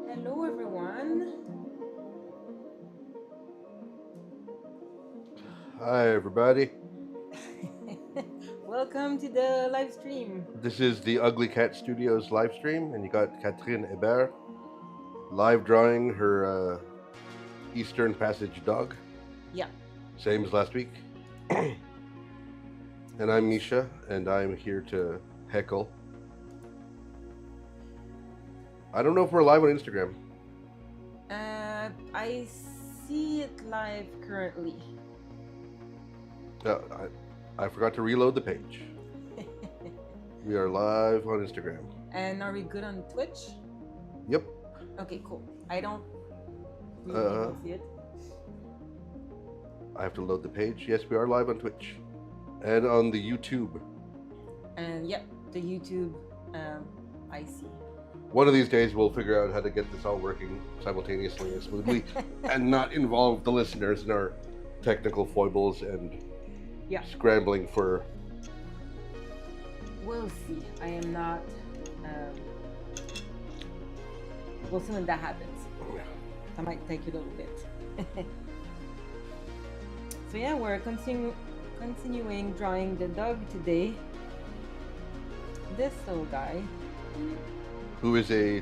Hello, everyone. Hi, everybody. Welcome to the live stream. This is the Ugly Cat Studios live stream, and you got Catherine Hébert live drawing her Eastern Passage dog. Yeah. Same as last week. And I'm Misha, and I'm here to heckle. I don't know if we're live on Instagram. I see it live currently. I forgot to reload the page. We are live on Instagram. And are we good on Twitch? Yep. Okay, cool. I don't really see it. I have to load the page. Yes, we are live on Twitch. And on the YouTube. And yep, the YouTube, I see. One of these days we'll figure out how to get this all working simultaneously and smoothly and not involve the listeners in our technical foibles and scrambling for... We'll see. I am not... we'll see when that happens. That might take a little bit. So yeah, we're continuing drawing the dog today. This little guy. Who is a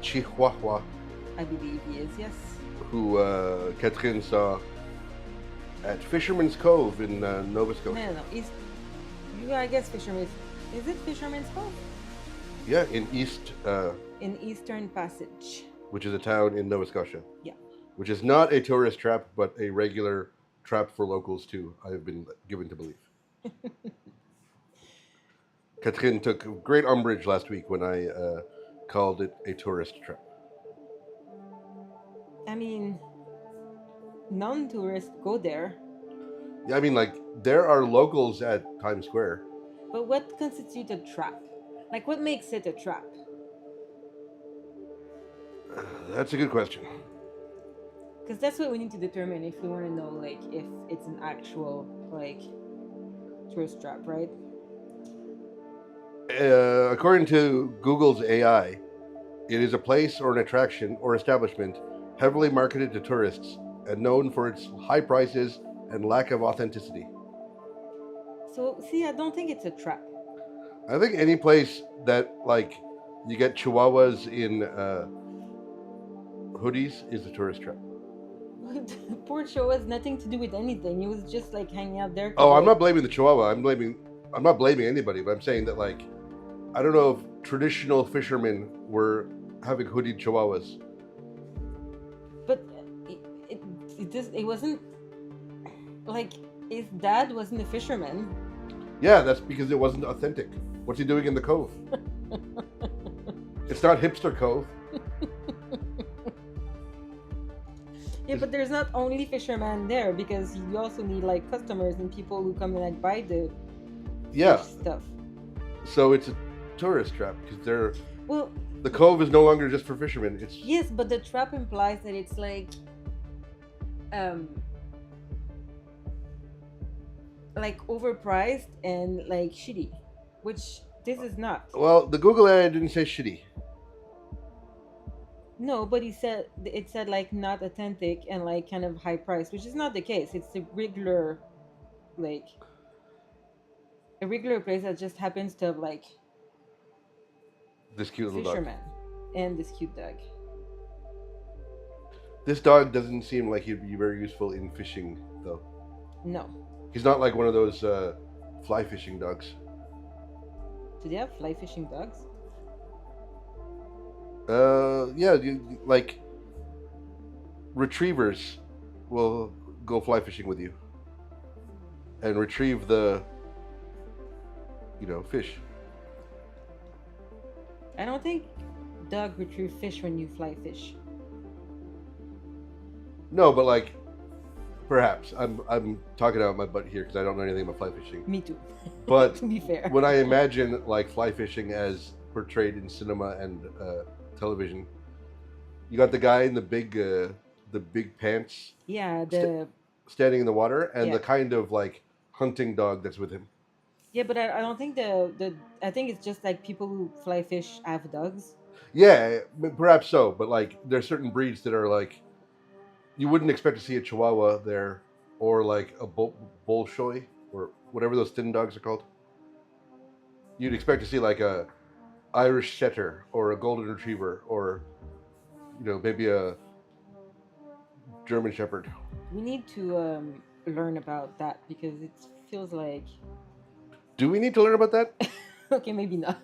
Chihuahua. I believe he is, yes. Who Catherine saw at Fisherman's Cove in Nova Scotia. No. I guess Fisherman's... Is it Fisherman's Cove? Yeah, in Eastern Passage. Which is a town in Nova Scotia. Yeah. Which is not a tourist trap, but a regular trap for locals too, I have been given to believe. Catherine took great umbrage last week when I called it a tourist trap. I mean, non-tourists go there. Yeah, I mean, like, there are locals at Times Square. But what constitutes a trap? Like, what makes it a trap? That's a good question. Because that's what we need to determine if we want to know, like, if it's an actual, like, tourist trap, right? According to Google's AI, it is a place or an attraction or establishment heavily marketed to tourists and known for its high prices and lack of authenticity. So, see, I don't think it's a trap. I think any place that, like, you get chihuahuas in hoodies is a tourist trap. Poor Chihuahua has nothing to do with anything. He was just, like, hanging out there. Oh, I'm not blaming the chihuahua. I'm not blaming anybody, but I'm saying that, like, I don't know if traditional fishermen were having hoodied chihuahuas. But it wasn't, like, his dad wasn't a fisherman. Yeah, that's because it wasn't authentic. What's he doing in the cove? It's not hipster cove. Yeah, but there's not only fishermen there, because you also need, like, customers and people who come and, like, buy the fish stuff. So it's a tourist trap because well, the cove is no longer just for fishermen. It's yes, but the trap implies that it's like overpriced and like shitty, which this is not. Well, the Google ad didn't say shitty. No, but it said like not authentic and like kind of high price, which is not the case. It's a regular, like. a regular place that just happens to have like This cute little dog. fisherman and this cute dog. This dog doesn't seem like he'd be very useful in fishing, though. No. He's not like one of those fly fishing dogs. Do they have fly fishing dogs? Yeah, like retrievers will go fly fishing with you and retrieve the, fish. I don't think dog retrieve fish when you fly fish. No, but like, perhaps I'm talking out my butt here because I don't know anything about fly fishing. Me too. But to be fair, when I imagine like fly fishing as portrayed in cinema and television, you got the guy in the big pants. Yeah, standing in the water, and Yeah. the kind of like hunting dog that's with him. Yeah, but I don't think I think it's just like people who fly fish have dogs. Yeah, perhaps so, but like there's certain breeds that are like you wouldn't expect to see a Chihuahua there, or like a Bolshoi, or whatever those thin dogs are called. You'd expect to see like a Irish Setter or a Golden Retriever, or maybe a German Shepherd. We need to learn about that because it feels like. Do we need to learn about that? Okay, maybe not.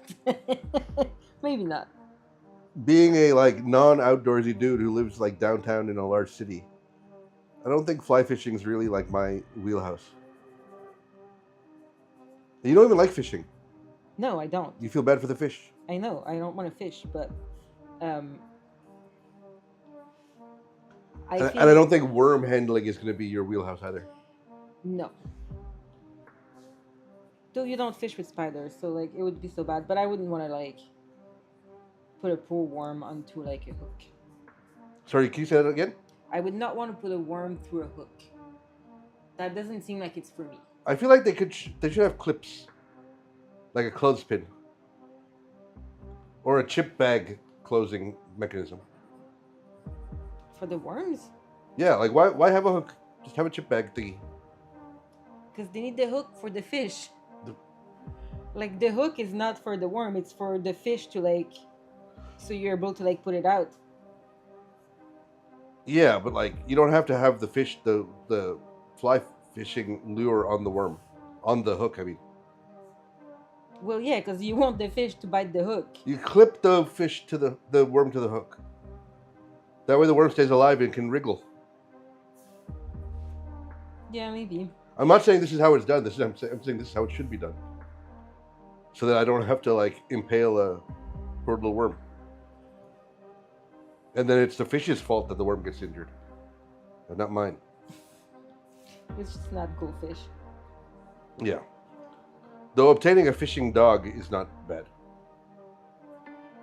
Maybe not. Being a like non-outdoorsy dude who lives like downtown in a large city, I don't think fly fishing is really like my wheelhouse. You don't even like fishing. No, I don't. You feel bad for the fish. I know. I don't want to fish, but and I don't think worm handling is going to be your wheelhouse either. No. Though you don't fish with spiders, so like it would be so bad. But I wouldn't want to like put a poor worm onto like a hook. Sorry, can you say that again? I would not want to put a worm through a hook. That doesn't seem like it's for me. I feel like they should have clips, like a clothespin, or a chip bag closing mechanism. For the worms? Yeah, like why have a hook? Just have a chip bag thingy. Because they need the hook for the fish. Like the hook is not for the worm; it's for the fish to like, so you're able to like put it out. Yeah, but like you don't have to have the fish, the fly fishing lure on the worm, on the hook. I mean. Well, yeah, because you want the fish to bite the hook. You clip the fish to the worm to the hook. That way the worm stays alive and can wriggle. Yeah, maybe. I'm not saying this is how it's done. I'm saying this is how it should be done. So that I don't have to like impale a poor little worm. And then it's the fish's fault that the worm gets injured, and not mine. It's just not goldfish. Yeah. Though obtaining a fishing dog is not bad.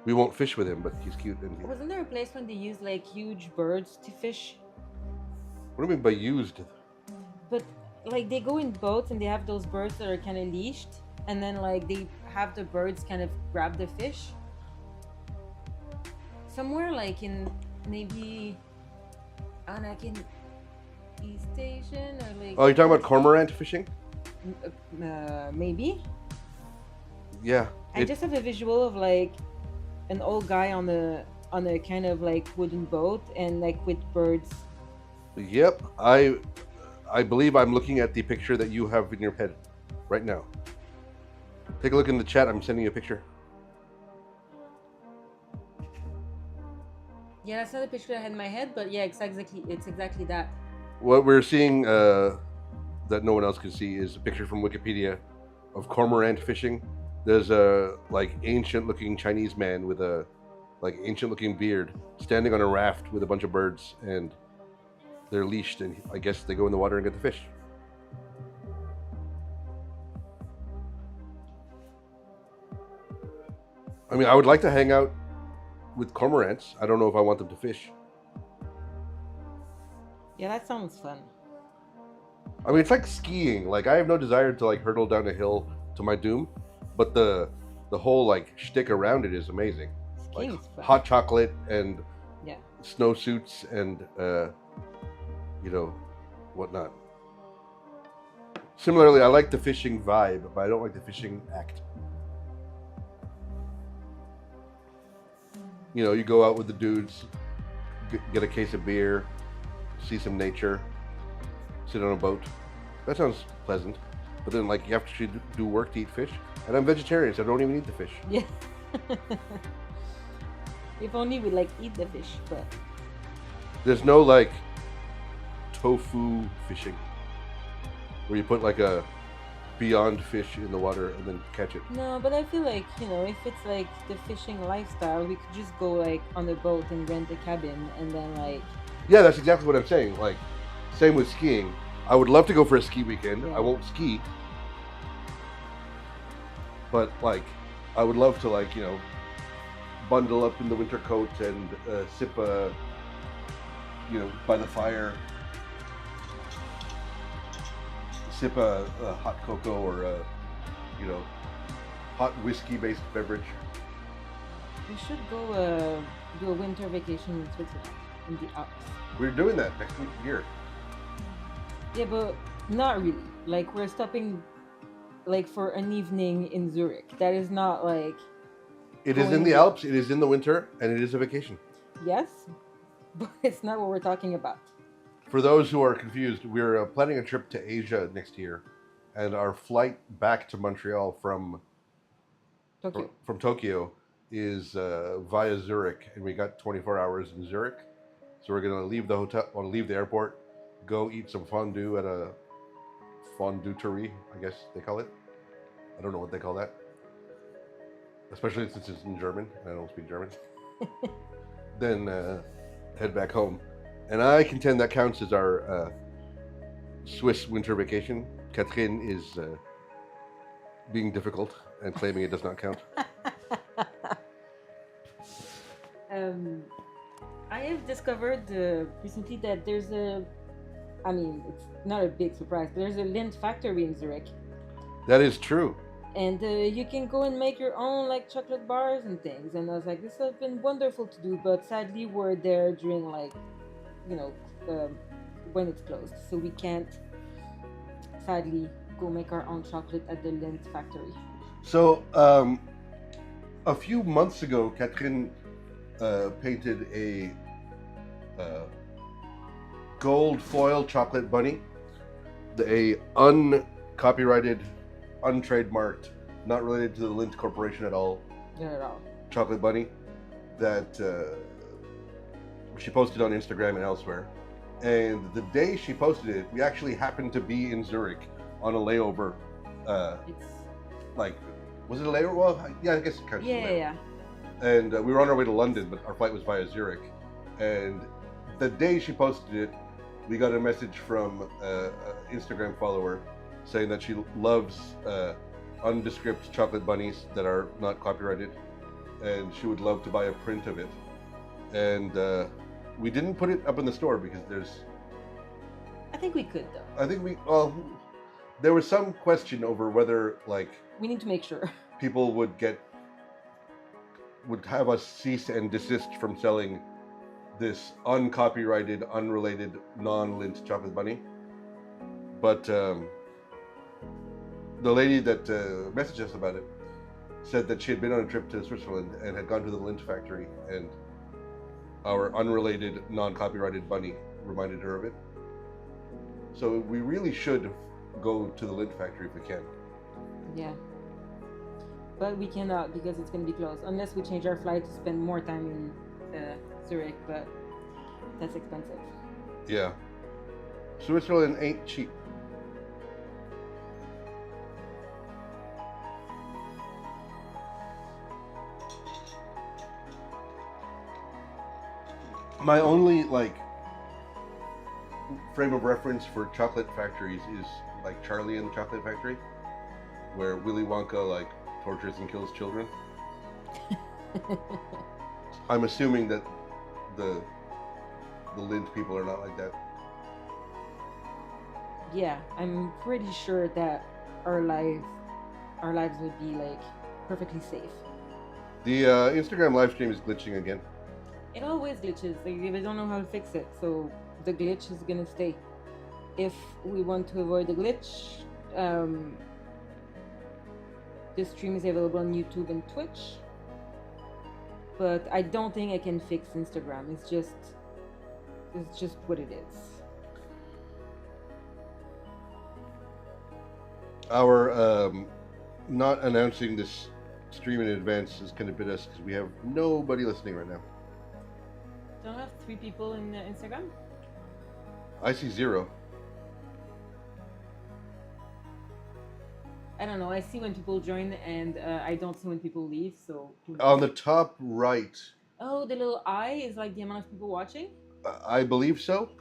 We won't fish with him, but he's cute. And Wasn't there a place when they used like huge birds to fish? What do you mean by used? But like they go in boats and they have those birds that are kind of leashed, and then like they have the birds kind of grab the fish. Somewhere like in maybe Anakin East Asian or like. Oh, you're talking about cormorant fishing? Maybe. Yeah. I just have a visual of like an old guy on a kind of like wooden boat and like with birds. Yep, I believe I'm looking at the picture that you have in your head right now. Take a look in the chat. I'm sending you a picture. Yeah, that's not the picture I had in my head, but yeah, it's exactly that. What we're seeing that no one else can see is a picture from Wikipedia of cormorant fishing. There's a like ancient looking Chinese man with a like ancient looking beard standing on a raft with a bunch of birds, and they're leashed, and I guess they go in the water and get the fish. I mean, I would like to hang out with cormorants. I don't know if I want them to fish. Yeah, that sounds fun. I mean, it's like skiing. Like, I have no desire to like hurtle down a hill to my doom, but the whole like shtick around it is amazing. Skiing's Like fun. hot chocolate and Yeah. snowsuits and whatnot. Similarly, I like the fishing vibe, but I don't like the fishing act. You know, you go out with the dudes, get a case of beer, see some nature, sit on a boat. That sounds pleasant. But then, like, you have to do work to eat fish. And I'm vegetarian, so I don't even eat the fish. Yeah. If only we like eat the fish, but There's no, like, tofu fishing, where you put, like, a beyond fish in the water and then catch it. no. But I feel like, you know, if it's like the fishing lifestyle, we could just go like on a boat and rent a cabin, and then like Yeah, that's exactly what I'm saying. Like, same with skiing. I would love to go for a ski weekend. Yeah. I won't ski. But, like, I would love to, like, you know, bundle up in the winter coat and sip a, you know, by the fire, sip a hot cocoa or a, you know, hot whiskey-based beverage. we should go do a winter vacation in Switzerland, in the Alps. We're doing that next year. Yeah, but not really. Like we're stopping, like for an evening in Zurich. That is not like. It is in the Alps, it is in the winter, and it is a vacation. Yes, but it's not what we're talking about. For those who are confused, we're planning a trip to Asia next year, and our flight back to Montreal from Tokyo is via Zurich, and we got 24 hours in Zurich. So we're gonna leave the hotel, or leave the airport, go eat some fondue at a fondue-terie, I guess they call it. I don't know what they call that, especially since it's in German. I don't speak German. Then head back home. And I contend that counts as our Swiss winter vacation. Catherine is being difficult and claiming it does not count. I have discovered recently that there's I mean, it's not a big surprise, but there's a Lindt factory in Zurich. That is true. And you can go and make your own like chocolate bars and things. And I was like, this has been wonderful to do, but sadly we're there during like, you know, when it's closed, so we can't sadly go make our own chocolate at the Lindt factory. So a few months ago, Catherine painted a gold foil chocolate bunny, a uncopyrighted, untrademarked, not related to the Lindt Corporation at all, Not at all. chocolate bunny that she posted on Instagram and elsewhere. And the day she posted it, we actually happened to be in Zurich on a layover. It's Like, was it a layover? Well, yeah, I guess it counts as a layover. yeah. And we were on our way to London, but our flight was via Zurich. And the day she posted it, we got a message from an Instagram follower saying that she loves undescript chocolate bunnies that are not copyrighted, and she would love to buy a print of it. And we didn't put it up in the store because I think we could though. I think there was some question over whether, like, We need to make sure. people would have us cease and desist from selling this uncopyrighted, unrelated, non-Lindt chocolate bunny. But the lady that messaged us about it said that she had been on a trip to Switzerland and had gone to the Lindt factory, and our unrelated, non-copyrighted bunny reminded her of it. So we really should go to the Lindt factory if we can. Yeah. But we cannot because it's going to be closed unless we change our flight to spend more time in Zurich, but that's expensive. Yeah. Switzerland ain't cheap. My only, like, frame of reference for chocolate factories is like Charlie and the Chocolate Factory, where Willy Wonka like tortures and kills children. I'm assuming that the Lindt people are not like that. Yeah, I'm pretty sure that our lives would be like perfectly safe. The Instagram live stream is glitching again. It always glitches. Like, they don't know how to fix it, so the glitch is gonna stay. If we want to avoid the glitch, Um, this stream is available on YouTube and Twitch, but I don't think I can fix Instagram. It's just what it is. Our not announcing this stream in advance is kind of bit us because we have nobody listening right now. Don't have 3 people in Instagram? I see 0. I don't know. I see when people join, and I don't see when people leave. So On the top right, oh, the little eye is like the amount of people watching. I believe so.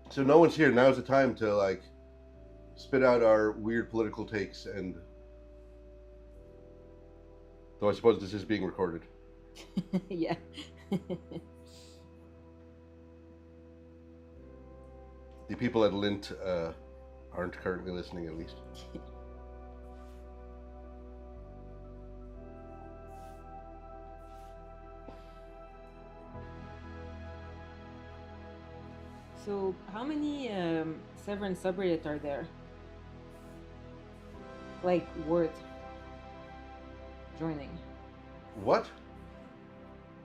So no one's here. Now's the time to like spit out our weird political takes, and though I suppose this is being recorded. Yeah. The people at Lint aren't currently listening, at least. So, how many Severance subreddit are there? Like, worth joining? What?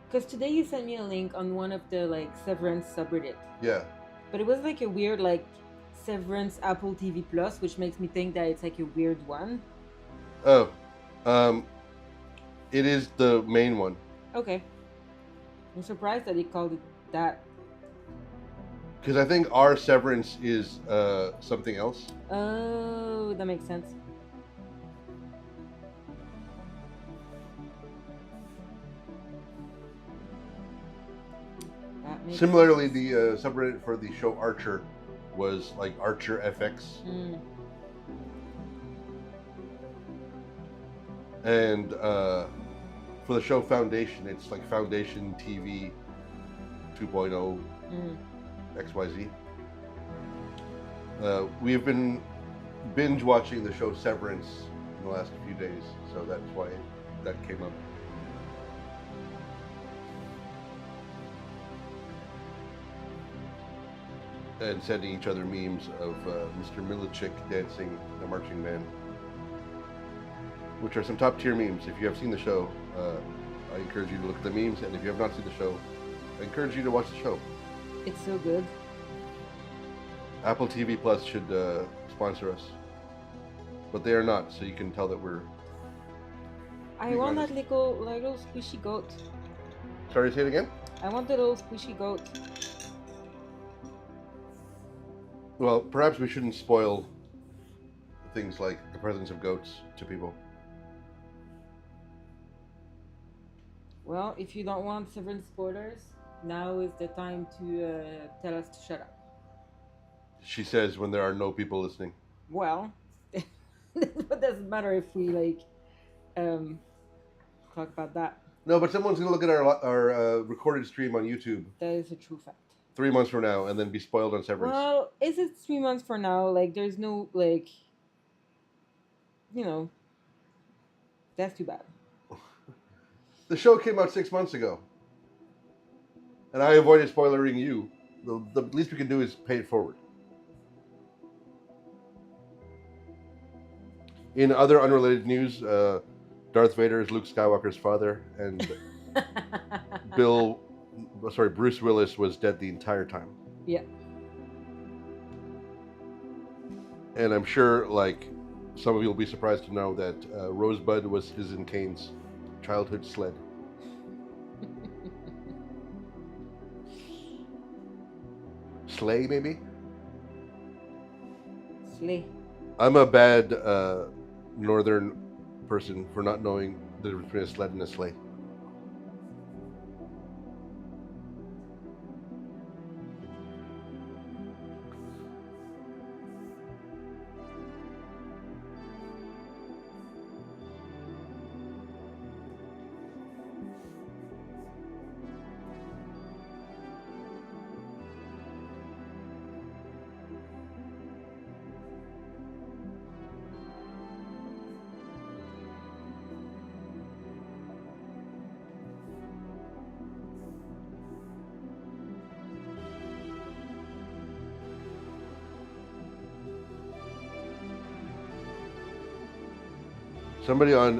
Because today you sent me a link on one of the like Severance subreddit, Yeah. but it was like a weird like Severance Apple TV Plus, which makes me think that it's like a weird one. Oh. It is the main one. Okay. I'm surprised that they called it that. Because I think our Severance is something else. Oh, that makes sense. That makes Similarly, sense. the subreddit for the show Archer was like Archer FX. And for the show Foundation, it's like Foundation TV 2.0 XYZ. We've been binge watching the show Severance in the last few days, so that's why that came up. And sending each other memes of Mr. Milichik dancing the marching band, which are some top tier memes. If you have seen the show, I encourage you to look at the memes, and if you have not seen the show, I encourage you to watch the show. It's so good. Apple TV Plus should sponsor us, but they are not, so you can tell that we're... I want that little squishy goat. Sorry, say it again? I want the little squishy goat. Well, perhaps we shouldn't spoil things like the presence of goats to people. Well, if you don't want Severance spoilers, now is the time to tell us to shut up. She says when there are no people listening. Well, it doesn't matter if we like talk about that. No, but someone's going to look at our recorded stream on YouTube. That is a true fact. 3 months from now, and then be spoiled on Severance. Well, is it 3 months for now? Like, there's no like, that's too bad. The show came out 6 months ago, and I avoided spoilering you. The least we can do is pay it forward. In other unrelated news, Darth Vader is Luke Skywalker's father, and Bruce Willis was dead the entire time. Yeah. And I'm sure, like, some of you will be surprised to know that Rosebud was Citizen Kane's childhood sled. Sleigh, maybe? Slay. I'm a bad northern person for not knowing the difference between a sled and a sleigh. Somebody on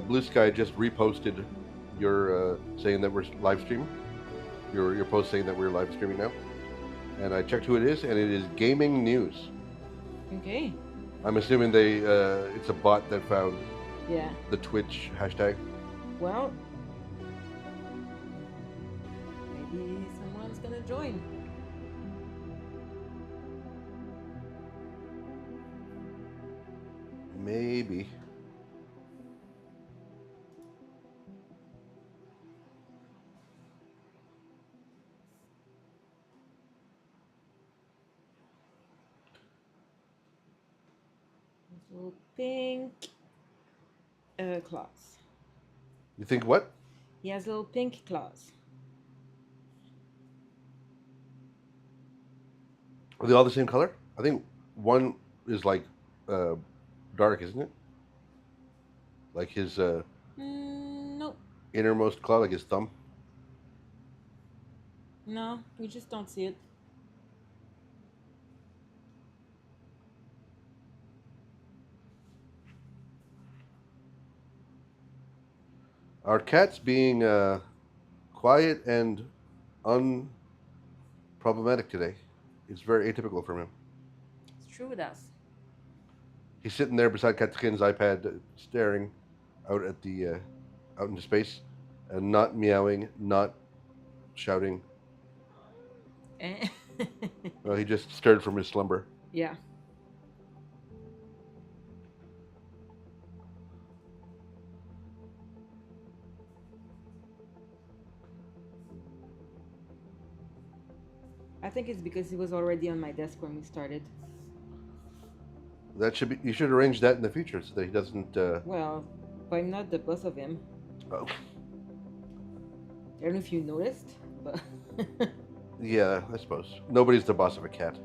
Blue Sky just reposted your saying that we're live streaming. Your post saying that we're live streaming now, and I checked who it is, and it is Gaming News. Okay. I'm assuming it's a bot that found Yeah. the Twitch hashtag. Well, maybe someone's gonna join. Maybe. Little pink claws. You think what? He has little pink claws. Are they all the same color? I think one is like dark, isn't it? Like his No. innermost claw, like his thumb. No, we just don't see it. Our cat's being quiet and unproblematic today. It's very atypical from him. It's true with us. He's sitting there beside Katskin's iPad, staring out at the out into space, and not meowing, not shouting. Well, he just stirred from his slumber. Yeah. I think it's because he was already on my desk when we started. That should be. You should arrange that in the future so that he doesn't. Well, I'm not the boss of him. Oh. I don't know if you noticed, but Yeah, I suppose nobody's the boss of a cat.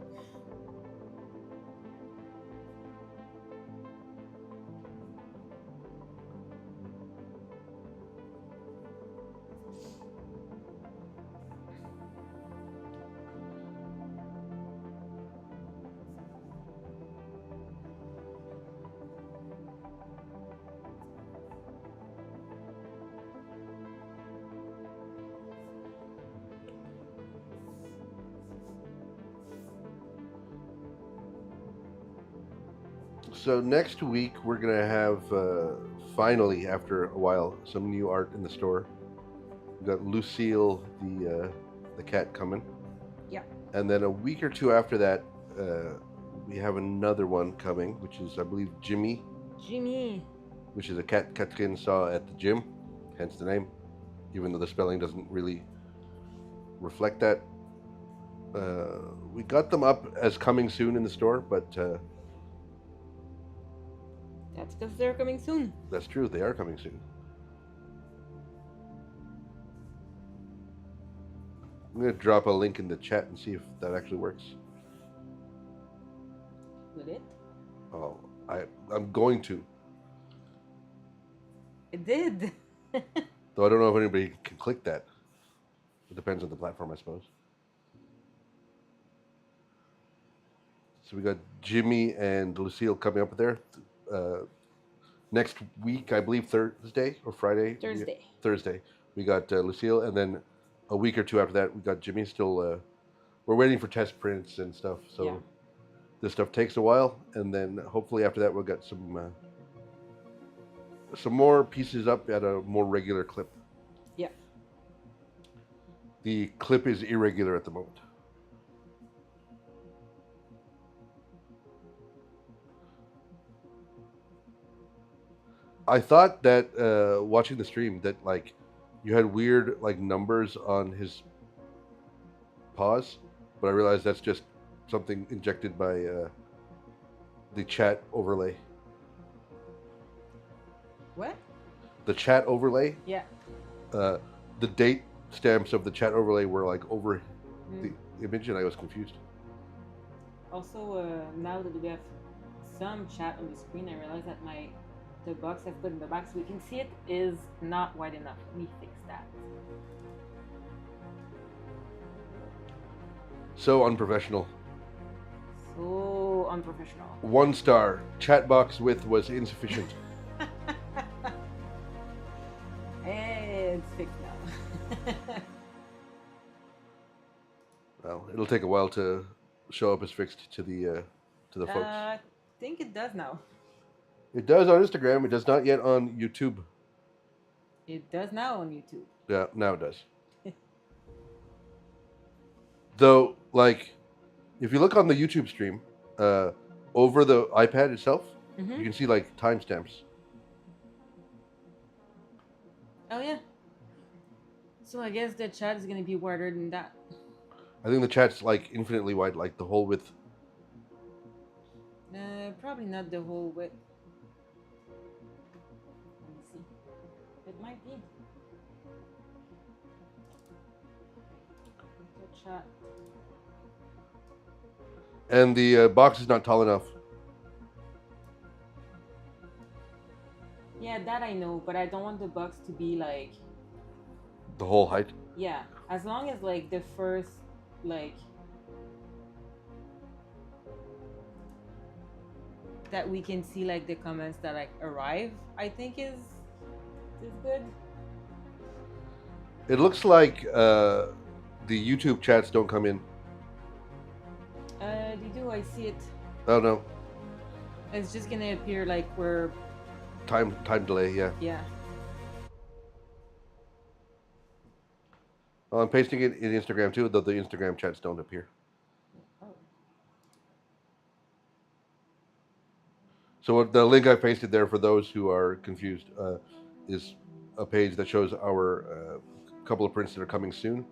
So next week we're gonna have finally, after a while, some new art in the store. We got Lucille, the cat, coming. yeah. And then a week or two after that, we have another one coming, which is, I believe, Jimmy, Jimmy. which is a cat Katkin saw at the gym, hence the name, even though the spelling doesn't really reflect that. We got them up as coming soon in the store, but That's because they're coming soon. that's true, they are coming soon. I'm going to drop a link in the chat and see if that actually works. Will it? Oh, I'm going to. It did. Though I don't know if anybody can click that. It depends on the platform, I suppose. So we got Jimmy and Lucille coming up there. Next week, I believe Thursday or Friday? Thursday. We got Lucille, and then a week or two after that, we got Jimmy. Still, we're waiting for test prints and stuff. So Yeah. this stuff takes a while, and then hopefully after that, we'll get some more pieces up at a more regular clip. Yeah. The clip is irregular at the moment. I thought that watching the stream that like you had weird like numbers on his paws, but I realized that's just something injected by the chat overlay. What? The chat overlay. Yeah. The date stamps of the chat overlay were like over the image, and I was confused. Also, now that we have some chat on the screen, I realize that the box I've put in the back so we can see it is not wide enough. Let me fix that. So unprofessional. So unprofessional. 1 star. Chat box width was insufficient. Well, it'll take a while to show up as fixed to the folks. I think it does now. It does on Instagram. It does not yet on YouTube. It does now on YouTube. Yeah, now it does. Though, like, if you look on the YouTube stream, over the iPad itself, you can see like timestamps. Oh yeah. So I guess the chat is gonna be wider than that. I think the chat's like infinitely wide, like the whole width. Probably not the whole width. Let me see. It might be. The chat. And the box is not tall enough. Yeah, that I know, but I don't want the box to be like. The whole height. Yeah, as long as like the first like that we can see like the comments that like arrive, I think is good. It looks like the YouTube chats don't come in. They do. I see it. Oh no. It's just gonna appear like we're time delay. Yeah. Yeah. Well, I'm pasting it in Instagram too, though the Instagram chats don't appear. Oh. So the link I pasted there for those who are confused is a page that shows our couple of prints that are coming soon.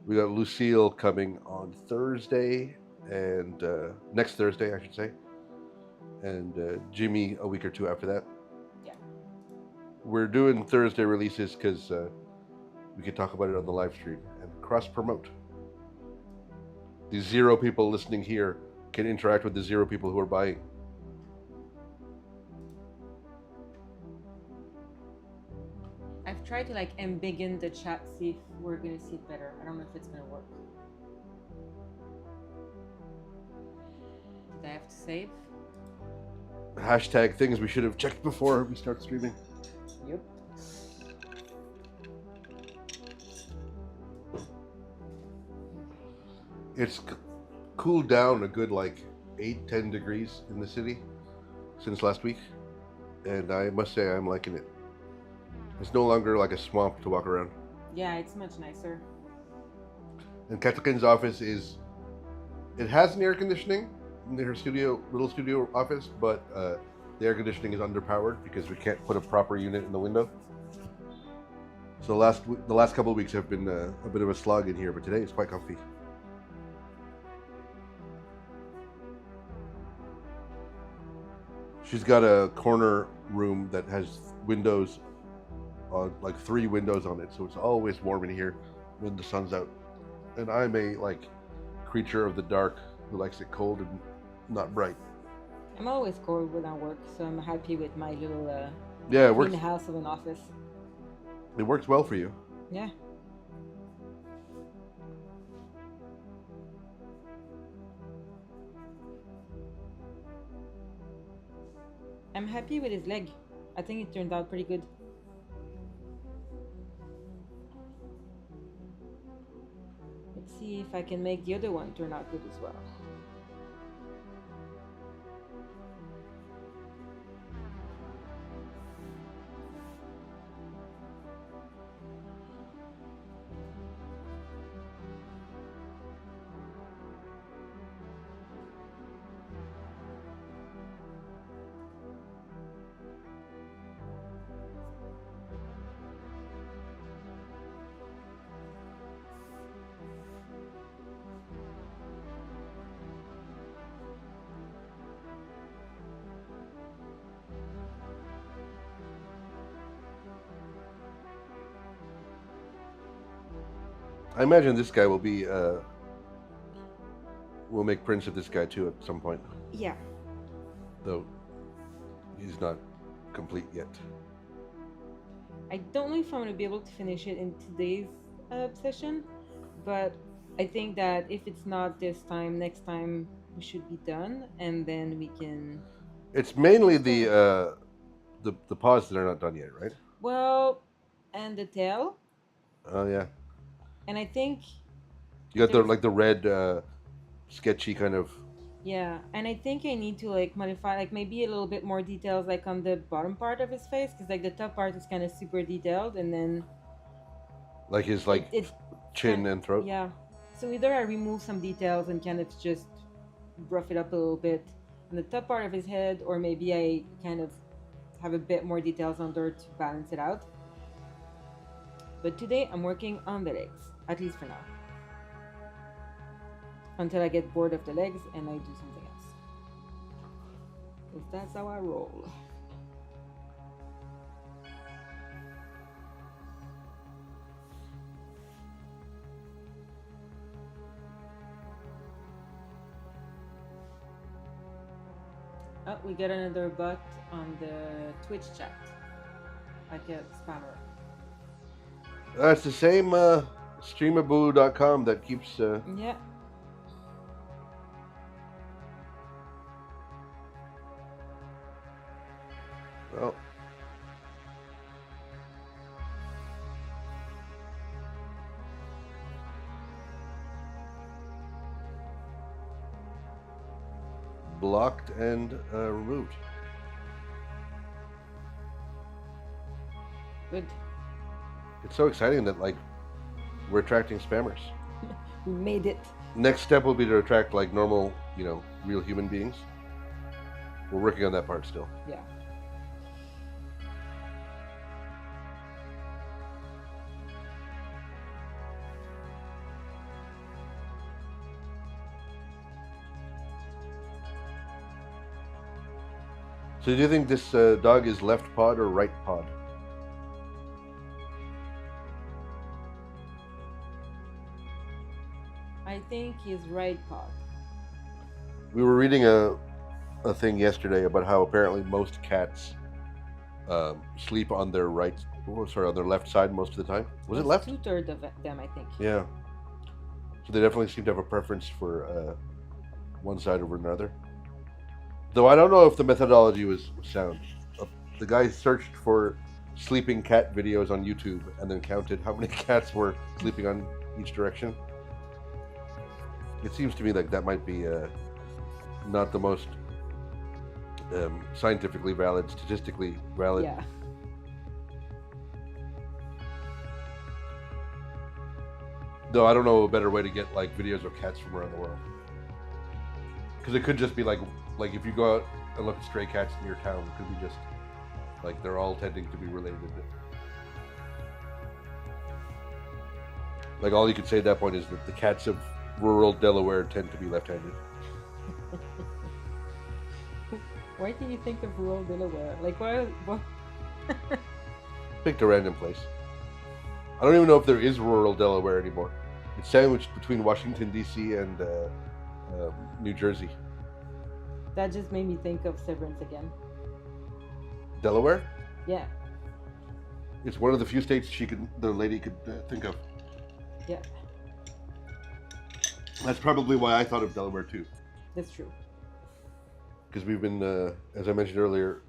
We got Lucille coming on Thursday, and next Thursday, I should say, and Jimmy a week or two after that. Yeah. We're doing Thursday releases because we can talk about it on the live stream and cross promote. The 0 people listening here can interact with the 0 people who are buying. I've tried to like embiggen the chat, see if we're gonna see it better. I don't know if it's gonna work. Did I have to save? Hashtag things we should have checked before we start streaming. Yep. It's cooled down a good like 8-10 degrees in the city since last week, and I must say I'm liking it. It's no longer like a swamp to walk around. Yeah, it's much nicer. And Katrin's office it has an air conditioning in her little studio office, but the air conditioning is underpowered because we can't put a proper unit in the window. So the last couple of weeks have been a bit of a slog in here, but today it's quite comfy. She's got a corner room that has windows on, like 3 windows on it, so it's always warm in here when the sun's out. And I'm a like creature of the dark who likes it cold and not bright. I'm always cold when I work, so I'm happy with my little yeah, it works. house of an office. It works well for you. Yeah. I'm happy with his leg. I think it turned out pretty good. Let's see if I can make the other one turn out good as well. I imagine this guy will be we'll make prints of this guy too at some point. Yeah. Though he's not complete yet. I don't know if I'm going to be able to finish it in today's session, but I think that if it's not this time, next time we should be done, and then we can... It's mainly the paws that are not done yet, right? Well, and the tail. Oh yeah. And I think You got the There's like the red, sketchy kind of. Yeah, and I think I need to like modify like maybe a little bit more details like on the bottom part of his face because like the top part is kind of super detailed and then Like his it's kind chin and throat. yeah. So either I remove some details and kind of just rough it up a little bit on the top part of his head, or maybe I kind of have a bit more details under to balance it out. But today I'm working on the legs, at least for now, until I get bored of the legs and I do something else. Because that's how I roll. Oh, we get another bot on the Twitch chat, like a spammer. It's the same streamaboo.com that keeps. Yeah. Well, blocked and removed. Good. It's so exciting that we're attracting spammers. We made it. Next step will be to attract like normal, real human beings. We're working on that part still. Yeah. So do you think this dog is left pod or right pod? I think he's right pod. We were reading a thing yesterday about how apparently most cats sleep on their on their left side most of the time. Was it left? 2/3 of them, I think. Yeah. So they definitely seem to have a preference for one side over another. Though I don't know if the methodology was sound. The guy searched for sleeping cat videos on YouTube and then counted how many cats were sleeping on each direction. It seems to me like that might be not the most scientifically valid, statistically valid. Yeah. Though I don't know a better way to get like videos of cats from around the world. Because it could just be like if you go out and look at stray cats in your town, it could be just like they're all tending to be related. Like all you could say at that point is that the cats of rural Delaware tend to be left-handed. Why did you think of rural Delaware? Like, why? Picked a random place. I don't even know if there is rural Delaware anymore. It's sandwiched between Washington, D.C. and New Jersey. That just made me think of Severance again. Delaware? Yeah. It's one of the few states the lady could think of. Yeah. That's probably why I thought of Delaware too. That's true. Because we've been, as I mentioned earlier,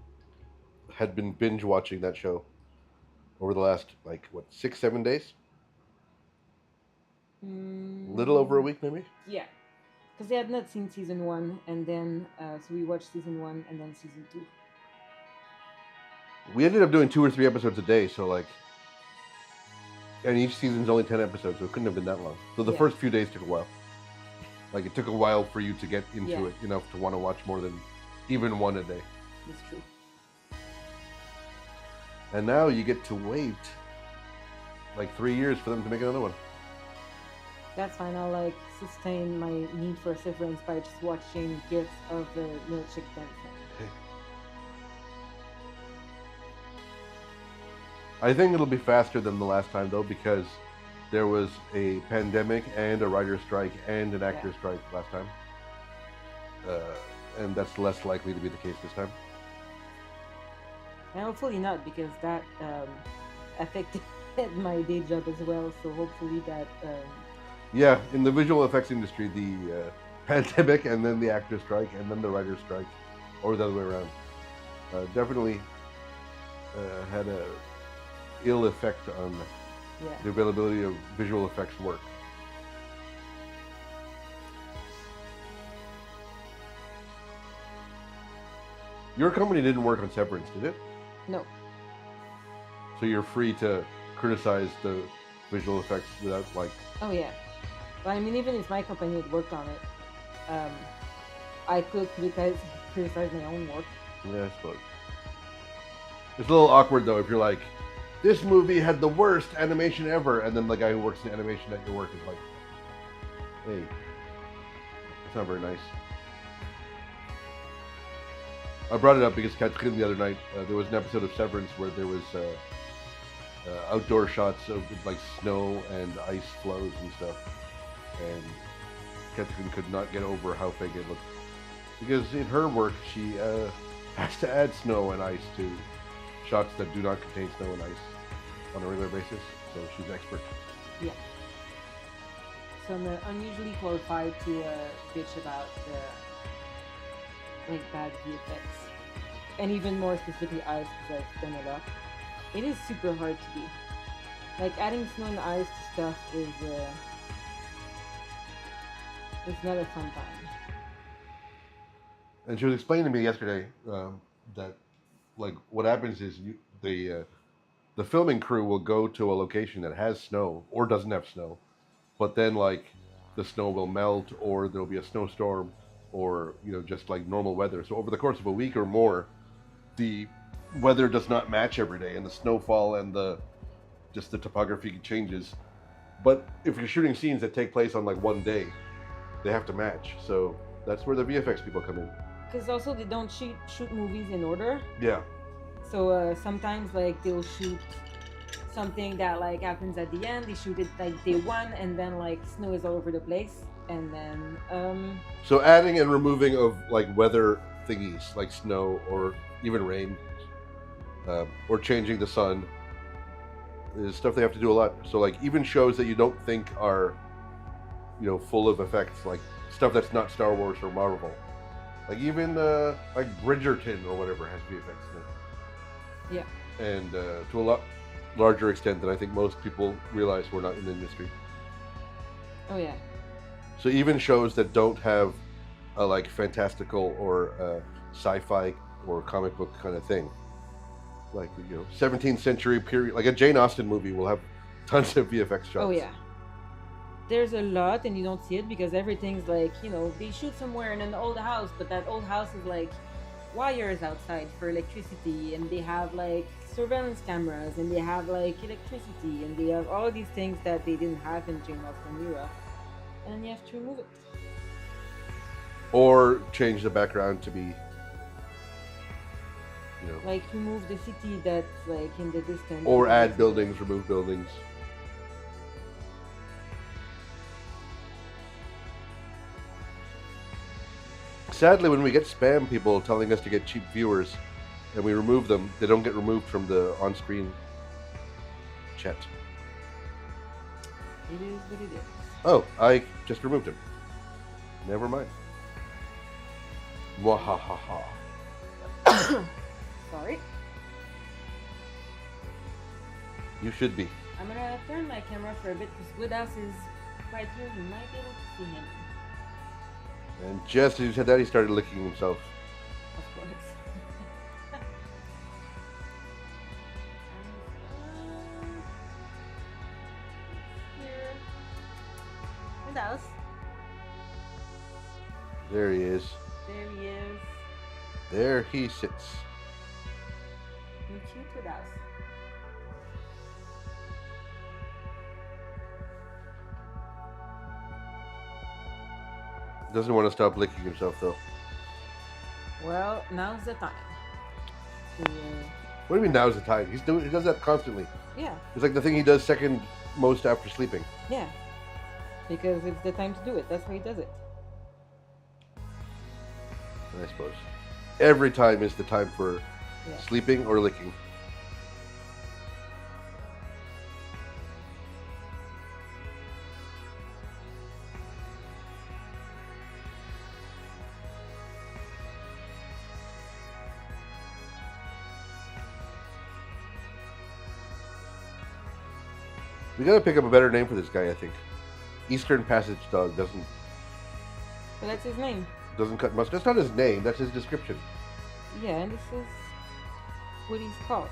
had been binge watching that show over the last 6-7 days. Little over a week, maybe. Yeah, because they had not seen season 1, and then so we watched season 1 and then season 2. We ended up doing 2 or 3 episodes a day, so and each season's only 10 episodes, so it couldn't have been that long. So the first few days took a while. It took a while for you to get into it enough to want to watch more than even one a day. That's true. And now you get to wait 3 years for them to make another one. That's fine. I'll sustain my need for Severance by just watching gifs of the milkshake dancing. I think it'll be faster than the last time though, because there was a pandemic and a writer's strike and an actor's strike last time. And that's less likely to be the case this time. And hopefully not, because that affected my day job as well. So hopefully that... Yeah, in the visual effects industry, the pandemic and then the actor's strike and then the writer's strike, or the other way around, definitely had a ill effect on the availability of visual effects work. Your company didn't work on Severance, did it? No. So you're free to criticize the visual effects without like. Oh yeah. But I mean, even if my company had worked on it, I could criticize my own work. Yeah, I suppose. It's a little awkward though if you're like, this movie had the worst animation ever, and then the guy who works in animation at your work is like, hey, it's not very nice. I brought it up because Catherine the other night, there was an episode of Severance where there was outdoor shots of like snow and ice flows and stuff, and Catherine could not get over how fake it looked. Because in her work, she has to add snow and ice to shots that do not contain snow and ice on a regular basis, so she's expert. Yeah. So I'm unusually qualified to bitch about the bad VFX, and even more specifically ice, because I've done a lot. It is super hard to do. Like adding snow and ice to stuff is it's not a fun time. And she was explaining to me yesterday that, like, what happens is the filming crew will go to a location that has snow or doesn't have snow, but then like the snow will melt or there'll be a snowstorm or just like normal weather. So over the course of a week or more, the weather does not match every day, and the snowfall and the topography changes. But if you're shooting scenes that take place on like one day, they have to match. So that's where the VFX people come in. Because also they don't shoot movies in order. Yeah. So sometimes like they'll shoot something that like happens at the end. They shoot it like day one, and then like snow is all over the place, and then. So adding and removing of like weather thingies like snow or even rain, or changing the sun, is stuff they have to do a lot. So like even shows that you don't think are, full of effects, like stuff that's not Star Wars or Marvel, like even like Bridgerton or whatever has VFX in it. Yeah. And to a lot larger extent than I think most people realize who are not in the industry. Oh yeah. So even shows that don't have a like fantastical or sci-fi or comic book kind of thing, like 17th century period, like a Jane Austen movie will have tons of VFX shots. Oh yeah. There's a lot, and you don't see it because everything's like, they shoot somewhere in an old house, but that old house is like wires outside for electricity, and they have like surveillance cameras, and they have like electricity, and they have all these things that they didn't have in Jane Austen era, and you have to remove it. Or change the background to be, like remove the city that's like in the distance. Or add buildings, remove buildings. Sadly, when we get spam people telling us to get cheap viewers and we remove them, they don't get removed from the on-screen chat. It is what it is. Oh, I just removed him. Never mind. Mwahaha. Sorry. You should be. I'm gonna turn my camera for a bit because Woodhouse is right here. You might be able to see him. And just as you said that, he started licking himself. Of course. Here. Woodhouse. There he is. There he is. There he sits. You cute Woodhouse. Doesn't want to stop licking himself though. Well, now's the time. What do you mean now's the time? He does that constantly. Yeah. It's like the thing he does second most after sleeping. Yeah. Because it's the time to do it. That's why he does it. I suppose. Every time is the time for sleeping or licking. We gotta pick up a better name for this guy, I think. Eastern Passage Dog But that's his name. doesn't cut much. That's not his name, that's his description. Yeah, and this is what he's called.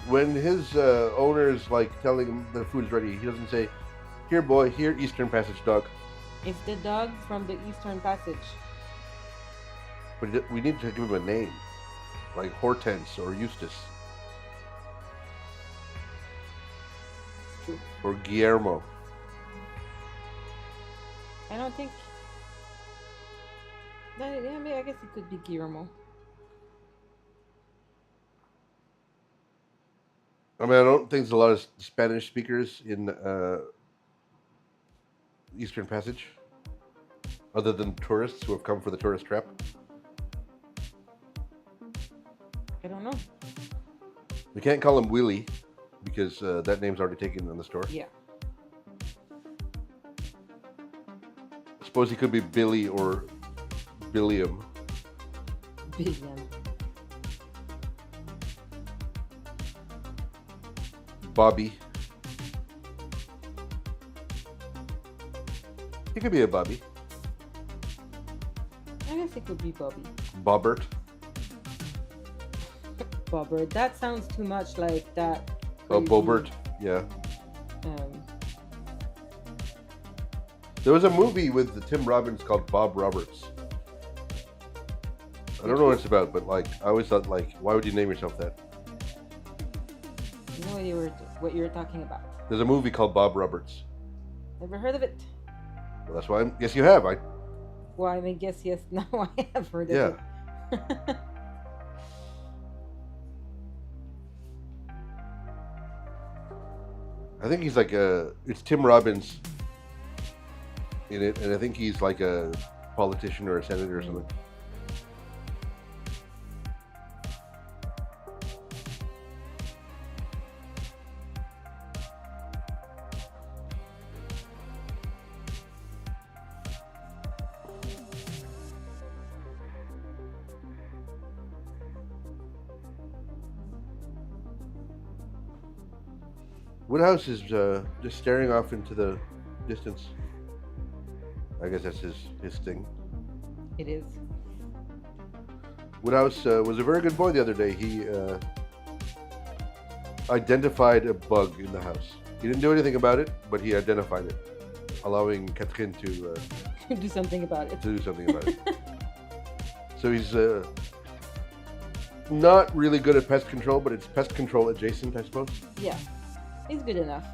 When his owner's like telling him the food's ready, he doesn't say, "Here, boy, here, Eastern Passage dog." It's the dog from the Eastern Passage. But we need to give him a name, like Hortense or Eustace It's true. or Guillermo. I don't think. Yeah, maybe, I guess it could be Guillermo. I mean, I don't think there's a lot of Spanish speakers in Eastern Passage, other than tourists who have come for the tourist trap. I don't know. We can't call him Willie because that name's already taken in the store. Yeah. I suppose he could be Billy or Billiam. Billion. Bobby. He could be a Bobby. I guess it could be Bobby. Bobbert. Bobber. That sounds too much like that. Oh, crazy, Bobert. Yeah. Um, There was a movie with Tim Robbins called Bob Roberts. I don't know what it's about, but like I always thought, like, why would you name yourself that? no idea what you were talking about. There's a movie called Bob Roberts. Never heard of it. Well, that's why. Yes, you have. Well, I mean, guess yes. Now I have heard Yeah. of it. I think he's like a. It's Tim Robbins in it, and I think he's like a politician or a senator or something. Woodhouse is just staring off into the distance. I guess that's his thing. It is. Woodhouse was a very good boy the other day. He identified a bug in the house. He didn't do anything about it, but he identified it, allowing Catherine to Do something about it. do something about it. So he's not really good at pest control, but it's pest control adjacent, I suppose. Yeah. It's good enough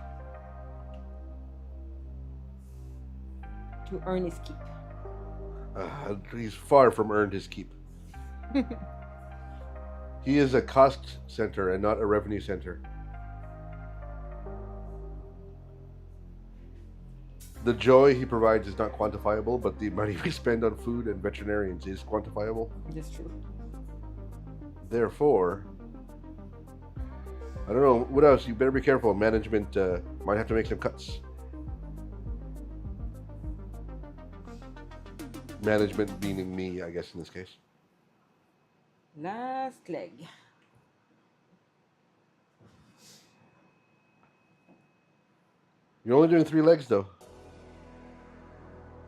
to earn his keep. He's far from earned his keep. He is a cost center and not a revenue center. The joy he provides is not quantifiable, but the money we spend on food and veterinarians is quantifiable. That's true. Therefore, I don't know, what else? You better be careful. Management might have to make some cuts. Management meaning me, I guess, in this case. Last leg. You're only doing 3 legs, though.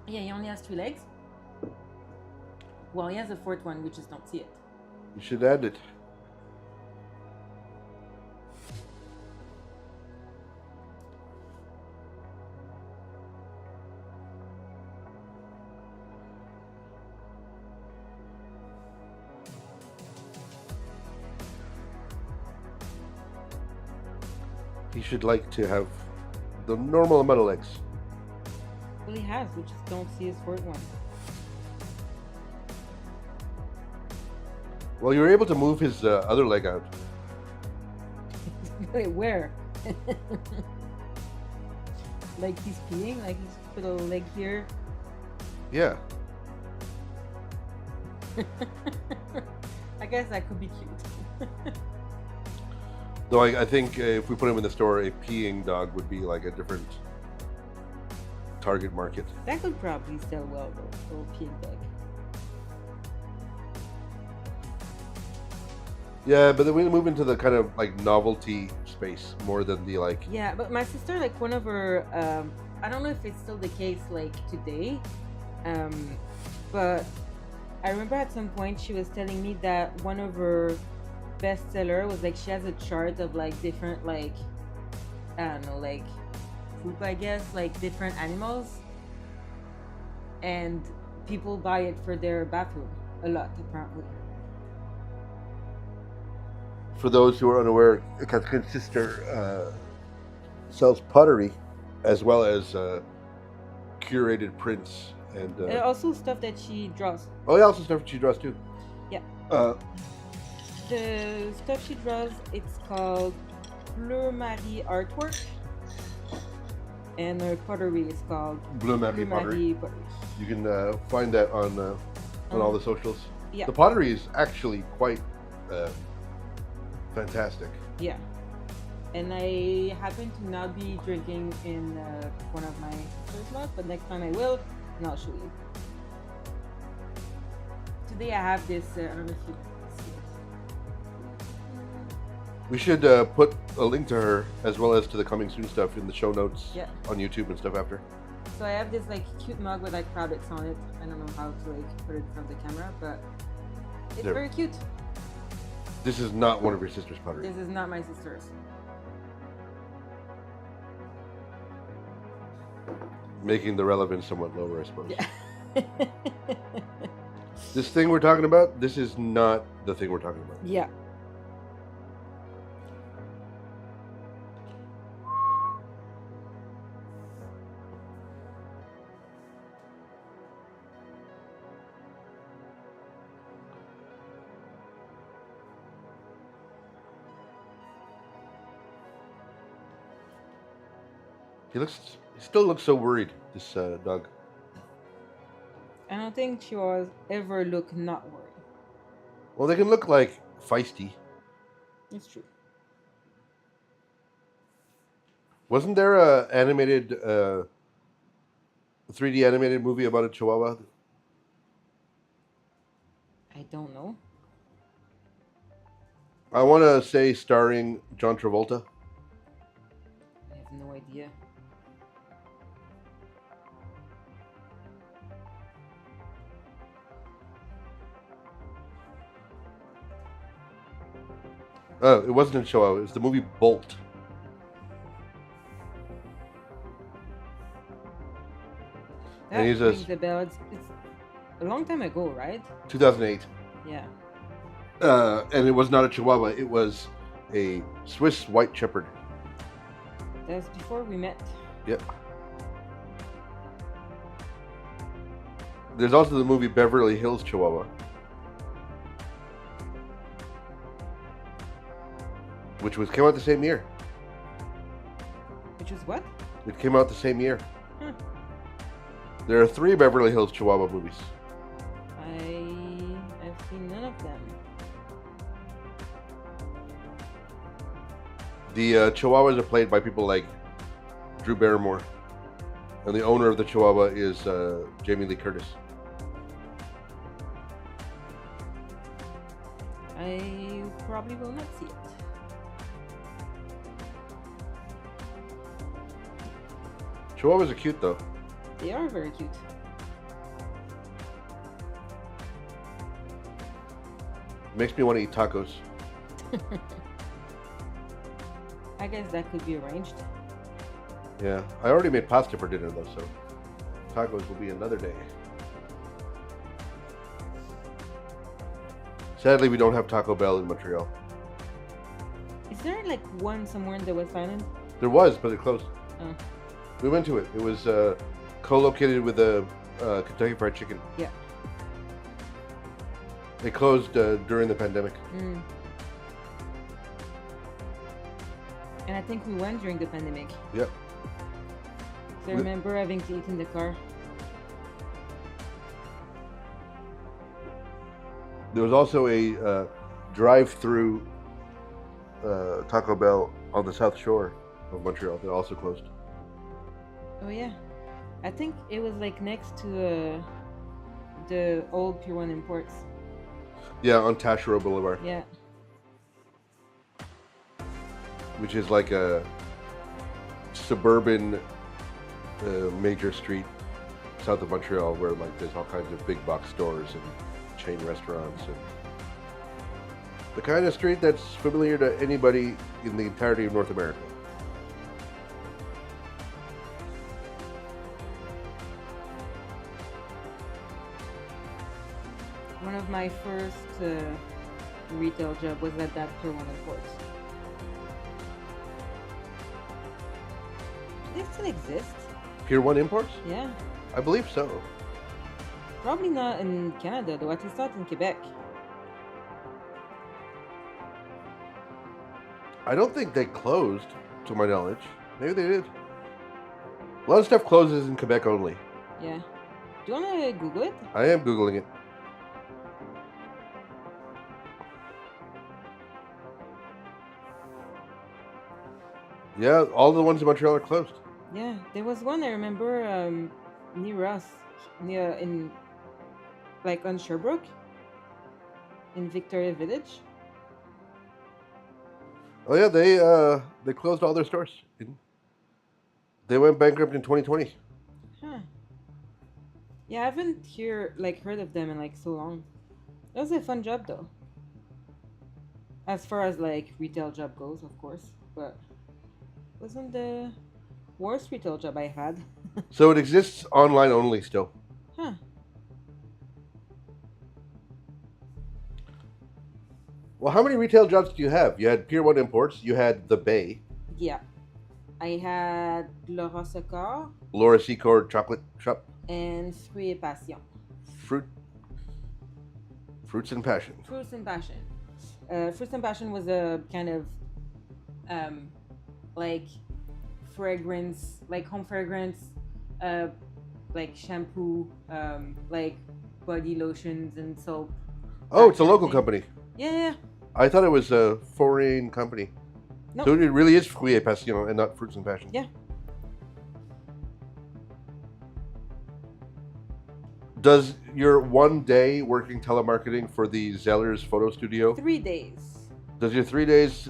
Yeah, he only has 2 legs. Well, he has a 4th one, we just don't see it. You should add it. He should like to have the normal amount of legs. Well, he has, we just don't see his 4th one. Well, you were able to move his other leg out. Wait, where? Like he's peeing? Like he's put a leg here? Yeah. I guess that could be cute. Though I think if we put him in the store, a peeing dog would be like a different target market. That could probably sell well though, little peeing dog. Yeah, but then we move into the kind of like novelty space more than the like. Yeah, but my sister, like one of her, I don't know if it's still the case like today, but I remember at some point she was telling me that one of her bestseller was like she has a chart of like different like I don't know like poop I guess like different animals, and people buy it for their bathroom a lot apparently. For those who are unaware, Katherine's sister sells pottery as well as curated prints and And also stuff that she draws. oh yeah, also stuff she draws too. Yeah. Uh, The stuff she draws, it's called Bleu Marie Artwork, and her pottery is called Bleu Marie pottery. Pottery. You can find that on all the socials. Yeah. The pottery is actually quite fantastic. Yeah. And I happen to not be drinking in one of my sister's mugs, but next time I will, and I'll show you. Today I have this, I don't know if you see it. We should put a link to her as well as to the coming soon stuff in the show notes on YouTube and stuff after. So I have this like cute mug with like rabbits on it. I don't know how to like put it in front of the camera, but it's very cute. This is not one of your sister's pottery. This is not my sister's. Making the relevance somewhat lower, I suppose. Yeah. This thing we're talking about, this is not the thing we're talking about. Yeah. He still looks so worried, this dog. I don't think she was ever look not worried. Well, they can look like feisty. It's true. Wasn't there a animated, 3D animated movie about a Chihuahua? I don't know. I want to say starring John Travolta. I have no idea. Oh, it wasn't in Chihuahua. It was the movie Bolt. That rings the bell. It's a long time ago, right? 2008. Yeah. And it was not a Chihuahua. It was a Swiss White Shepherd. That's before we met. Yep. There's also the movie Beverly Hills Chihuahua, which came out the same year. Which was what? It came out the same year. Huh. There are 3 Beverly Hills Chihuahua movies. I've seen none of them. The Chihuahuas are played by people like Drew Barrymore, and the owner of the Chihuahua is Jamie Lee Curtis. I probably will not see it. Chihuahuas are cute though. They are very cute. Makes me want to eat tacos. I guess that could be arranged. Yeah, I already made pasta for dinner though, so tacos will be another day. Sadly, we don't have Taco Bell in Montreal. Is there like one somewhere in the West Island? There was, but it closed. Oh. We went to it. It was co-located with a Kentucky Fried Chicken. Yeah. It closed during the pandemic. Mm. And I think we went during the pandemic. Yep. So I remember having to eat in the car. There was also a drive-through Taco Bell on the South Shore of Montreal that also closed. Oh yeah, I think it was like next to the old Pier 1 Imports. Yeah, on Taschereau Boulevard. Yeah. Which is like a suburban major street south of Montreal where like there's all kinds of big box stores and chain restaurants and the kind of street that's familiar to anybody in the entirety of North America. One of my first retail job was at that Pier 1 Imports. Do they still exist? Pier 1 Imports? Yeah. I believe so. Probably not in Canada, though. At least not in Quebec. I don't think they closed, to my knowledge. Maybe they did. A lot of stuff closes in Quebec only. Yeah. Do you want to Google it? I am Googling it. Yeah, all the ones in Montreal are closed. Yeah, there was one I remember near us, near in like on Sherbrooke, in Victoria Village. Oh yeah, they closed all their stores. They went bankrupt in 2020. Huh. Yeah, I haven't heard of them in like so long. It was a fun job though. As far as like retail job goes, of course, but wasn't the worst retail job I had. So it exists online only still. Huh. Well, how many retail jobs do you have? You had Pier 1 Imports, you had The Bay, Yeah. I had Laura Socor Laura Secord Chocolate Shop, and Fruits et Passion. Fruits and Passion. Fruits and Passion. Fruits and Passion was a kind of like fragrance, like home fragrance, like shampoo, like body lotions and soap. Oh, it's a local company. Yeah. I thought it was a foreign company. No. So it really is Fruits et Passion and not Fruits and Passion. Yeah. Does your one day working telemarketing for the Zellers photo studio, 3 days. does your 3 days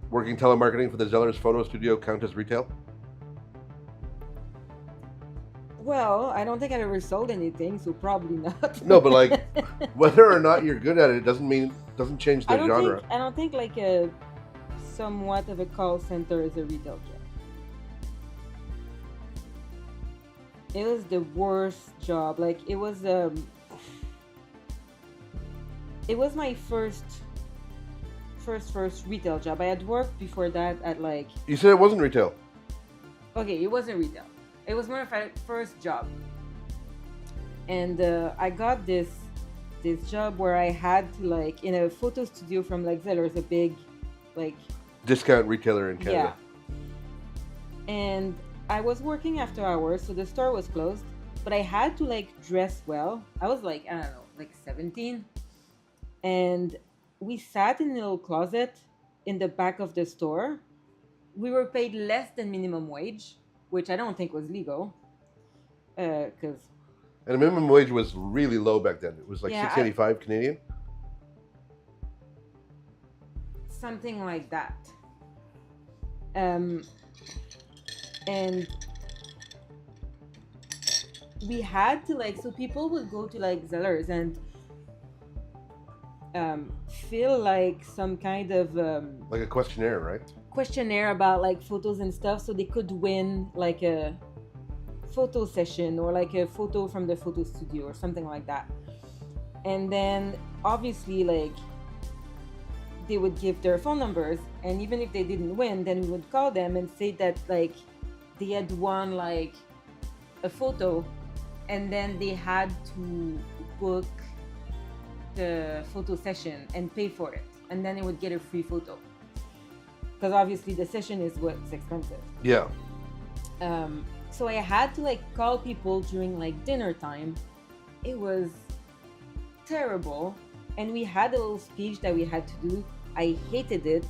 working telemarketing for the Zellers photo studio count as retail? Well, I don't think I've ever sold anything, so probably not. No, but like whether or not you're good at it doesn't change the genre. I don't think like a somewhat of a call center is a retail job. It was the worst job. Like it was my first retail job. I had worked before that at like, You said it wasn't retail. okay, it wasn't retail. It was my first job. And I got this job where I had to like in a photo studio from like Zellers, a big like Discount retailer in Canada. yeah. And I was working after hours, so the store was closed, but I had to like dress well. I was like, I don't know, like 17. And we sat in a little closet in the back of the store. We were paid less than minimum wage, which I don't think was legal. Because And the minimum wage was really low back then. It was like Yeah, $6.85 Canadian. something like that. And we had to like, so people would go to like Zellers and fill like some kind of Like a questionnaire, right? questionnaire about like photos and stuff, so they could win like a photo session or like a photo from the photo studio or something like that. And then obviously like they would give their phone numbers, and even if they didn't win, then we would call them and say that like they had won like a photo, and then they had to book the photo session and pay for it, and then they would get a free photo, because obviously the session is what's expensive. Yeah. So I had to like call people during like dinner time. It was terrible, and we had a little speech that we had to do. I hated it,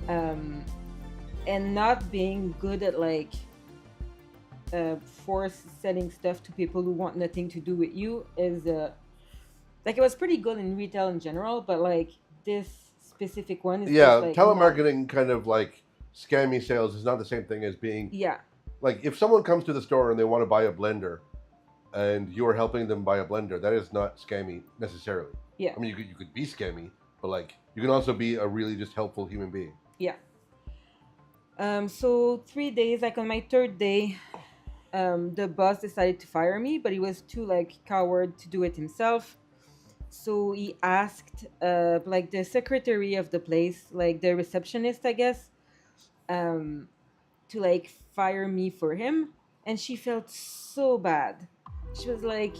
and not being good at like force selling stuff to people who want nothing to do with you is like, it was pretty good in retail in general, but like this specific one is Yeah, just, like, telemarketing kind of like scammy sales is not the same thing as being yeah, like if someone comes to the store and they want to buy a blender, and you're helping them buy a blender, that is not scammy necessarily. Yeah. I mean, you could be scammy, but like you can also be a really just helpful human being. Yeah. So 3 days, like on my third day, the boss decided to fire me, but he was too like coward to do it himself. So he asked like the secretary of the place, like the receptionist, I guess, um, to like fire me for him, and she felt so bad. She was like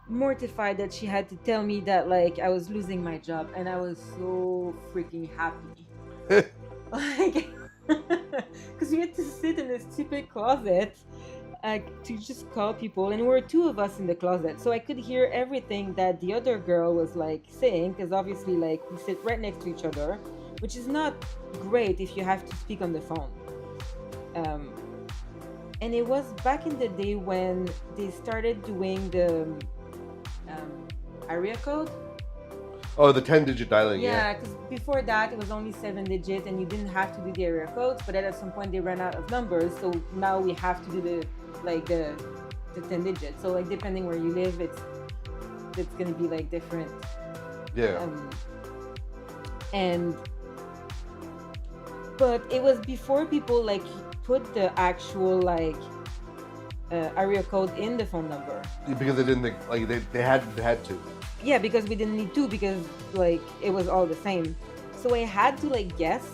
mortified that she had to tell me that like I was losing my job, and I was so freaking happy. Like, because we had to sit in this stupid closet to just call people, and we were two of us in the closet, so I could hear everything that the other girl was like saying, because obviously like we sit right next to each other, which is not great if you have to speak on the phone. um, and it was back in the day when they started doing the um, area code. Oh, the 10-digit dialing. Yeah, because before that it was only 7 digits, and you didn't have to do the area codes. But then at some point they ran out of numbers, so now we have to do the 10 digits. So like depending where you live, it's gonna be like different. Yeah. And but it was before people like put the actual like area code in the phone number. Because they didn't think, like they had to. Yeah, because we didn't need to, because like it was all the same. So I had to like guess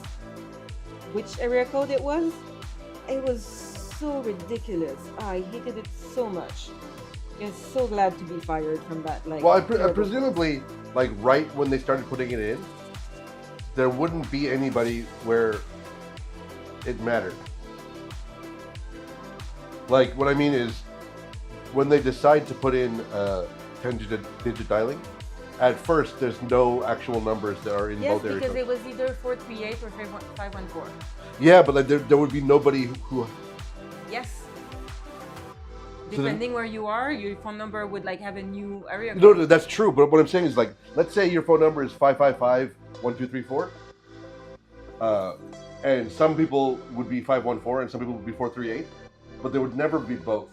which area code it was. It was so ridiculous. I hated it so much. I was so glad to be fired from that. Like, Well, presumably, like right when they started putting it in, there wouldn't be anybody where it mattered. Like, what I mean is, when they decide to put in 10-digit dialing, at first there's no actual numbers that are in yes, both areas. Because it was either 438 or 514. Yeah, but like there would be nobody who. Yes. Depending where you are, your phone number would like have a new area code. No, that's true. But what I'm saying is, like, let's say your phone number is 555-1234, and some people would be 514 and some people would be 438, but there would never be both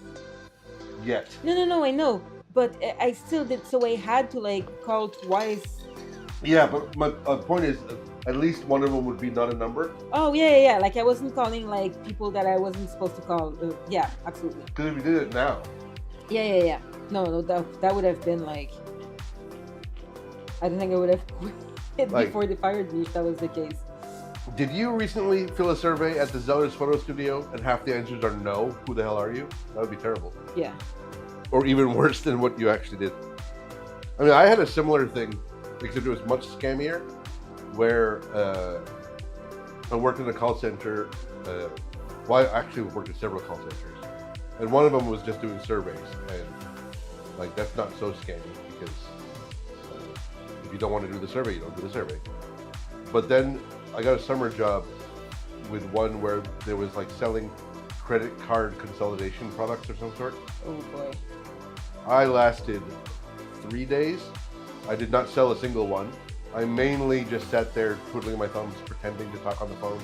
yet. No, I know, but I still did. So I had to like call twice. Yeah, but my point is, at least one of them would be not a number. Oh yeah. Like I wasn't calling like people that I wasn't supposed to call. Yeah, absolutely. Because if you did it now. Yeah. No, that would have been like. I don't think I would have quit before they fired me if that was the case. Did you recently fill a survey at the Zeller's photo studio and half the answers are no? Who the hell are you? That would be terrible. Yeah. Or even worse than what you actually did. I mean, I had a similar thing, except it was much scammier, where I worked in a call center. Well, I actually worked at several call centers, and one of them was just doing surveys, and like that's not so scammy because if you don't want to do the survey, you don't do the survey. But then I got a summer job with one where there was like selling credit card consolidation products or some sort. Oh boy. I lasted 3 days. I did not sell a single one. I mainly just sat there twiddling my thumbs, pretending to talk on the phone.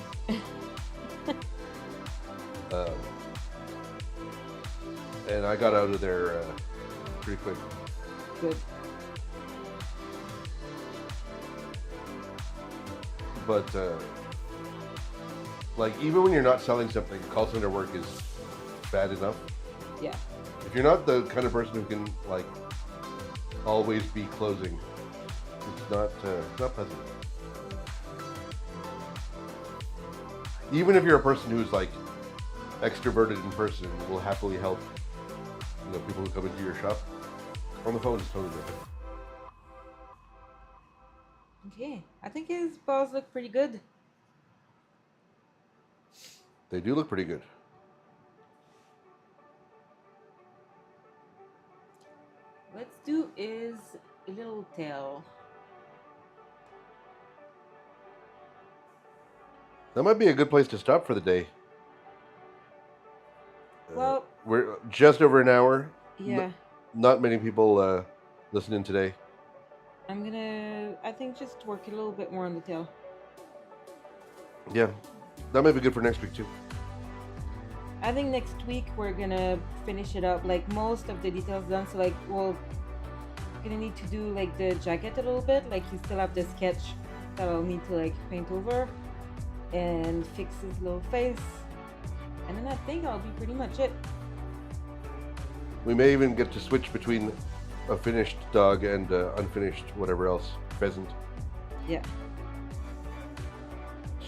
And I got out of there pretty quick. Good. But like even when you're not selling something, call center work is bad enough. Yeah. If you're not the kind of person who can like always be closing, it's not pleasant. Even if you're a person who's like extroverted in person and will happily help, people who come into your shop, on the phone is totally different. Okay, I think his balls look pretty good. They do look pretty good. Let's do is a little tail. That might be a good place to stop for the day. Well, we're just over an hour. Yeah. Not many people listening today. I'm gonna, I think, just work a little bit more on the tail. Yeah, that might be good for next week too. I think next week we're gonna finish it up, like most of the details done. So like we're gonna need to do like the jacket a little bit. Like you still have the sketch that I'll need to like paint over and fix his little face. And then I think that'll be pretty much it. We may even get to switch between a finished dog and unfinished whatever else, pheasant. Yeah.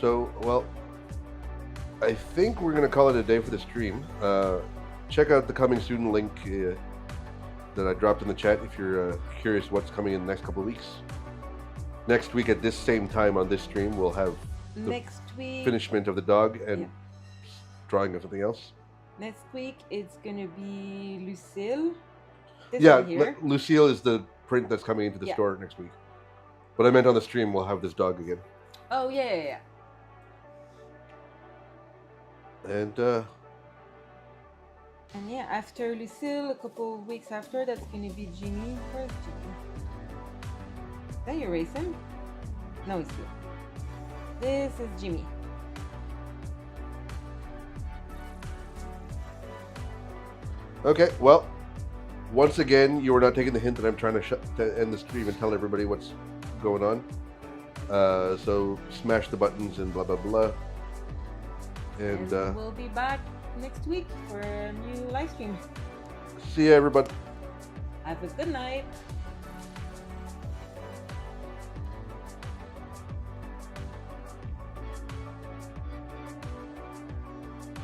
So, well, I think we're going to call it a day for the stream. Check out the coming soon link that I dropped in the chat if you're curious what's coming in the next couple of weeks. Next week at this same time on this stream, we'll have the Next week, finishment of the dog and Yeah. drawing of something else. next week it's gonna be Lucille. This Yeah, one here. Lucille is the print that's coming into the Yeah. store next week. But I meant on the stream, we'll have this dog again. Oh yeah. And And yeah, after Lucille, a couple of weeks after, that's gonna be Jimmy. Where's Jimmy? Did I erase him? No, he's here. This is Jimmy. okay, well, once again, you are not taking the hint that I'm trying to end the stream and tell everybody what's going on. So smash the buttons and blah blah blah. And we'll be back next week for a new live stream. see ya, everybody. Have a good night.